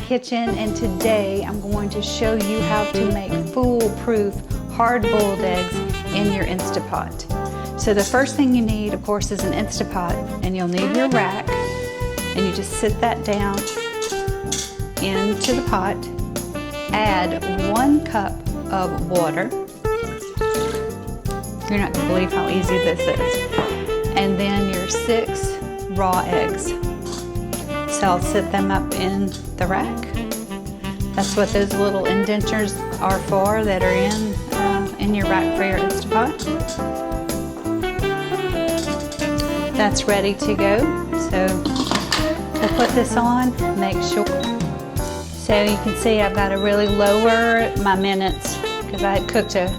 kitchen, and today I'm going to show you how to make foolproof hard-boiled eggs in your Instapot. So the first thing you need, of course, is an Instapot, and you'll need your rack, and you just sit that down into the pot. Add 1 cup of water. You're not going to believe how easy this is. And then your 6 raw eggs. So I'll sit them up in the rack. That's what those little indentures are for that are in your rack for your Instapot. That's ready to go. So we'll put this on, make sure. So you can see I've got to really lower my minutes because I had cooked a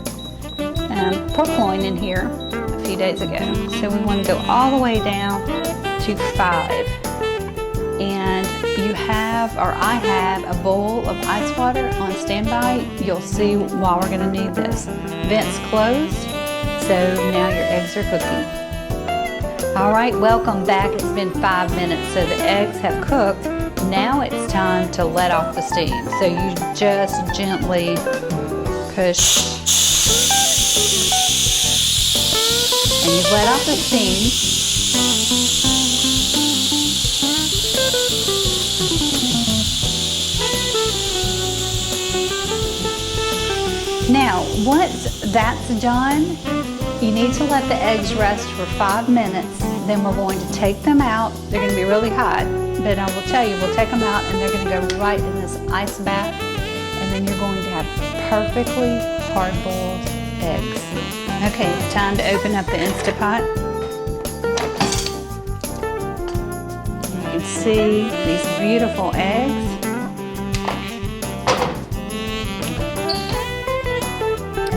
pork loin in here a few days ago. So we want to go all the way down to 5. And you have, or I have, a bowl of ice water on standby. You'll see why we're going to need this. Vents closed, so now your eggs are cooking. All right, welcome back. It's been 5 minutes, so the eggs have cooked. Now it's time to let off the steam. So you just gently push, and you've let off the steam. Now, once that's done, you need to let the eggs rest for 5 minutes. Then we're going to take them out. They're going to be really hot, but I will tell you, we'll take them out and they're going to go right in this ice bath. And then you're going to have perfectly hard-boiled eggs. Okay, it's time to open up the Instapot. You can see these beautiful eggs.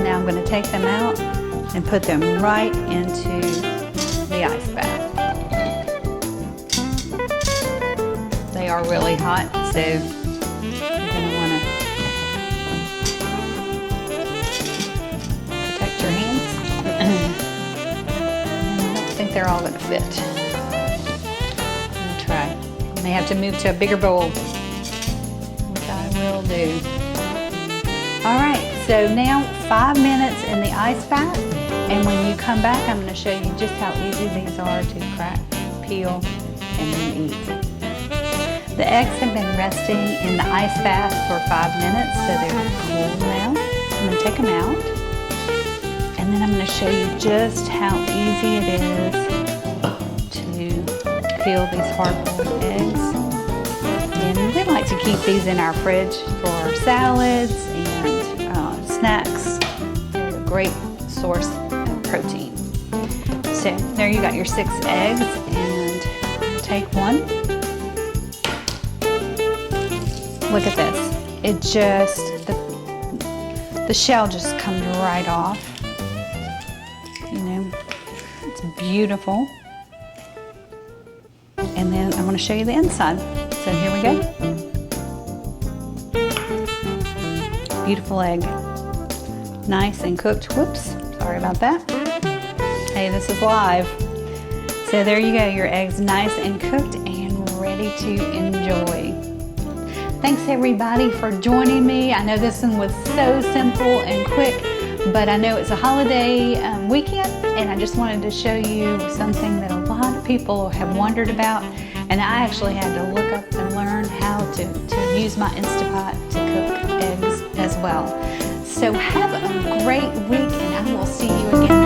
Now I'm going to take them out and put them right into the ice bath. They are really hot, so you're going to want to protect your hands. I don't think they're all going to fit. I'm going to try. I may have to move to a bigger bowl, which I will do. All right. So now 5 minutes in the ice bath, and when you come back, I'm going to show you just how easy these are to crack, peel, and then eat. The eggs have been resting in the ice bath for 5 minutes, so they're cool now. I'm going to take them out, and then I'm going to show you just how easy it is to peel these hard-boiled eggs. And we like to keep these in our fridge for salads and snacks. They're a great source of protein. So there you got your 6 eggs, and take one. Look at this. It just, the shell just comes right off. You know, it's beautiful. And then I'm going to show you the inside. So here we go. Beautiful egg. Nice and cooked. Whoops, sorry about that. Hey, this is live. So there you go, your eggs nice and cooked and ready to enjoy. Thanks everybody for joining me. I know this one was so simple and quick, but I know it's a holiday weekend, and I just wanted to show you something that a lot of people have wondered about, and I actually had to look up and learn how to use my Instapot to cook eggs as well. So have a great week, and I will see you again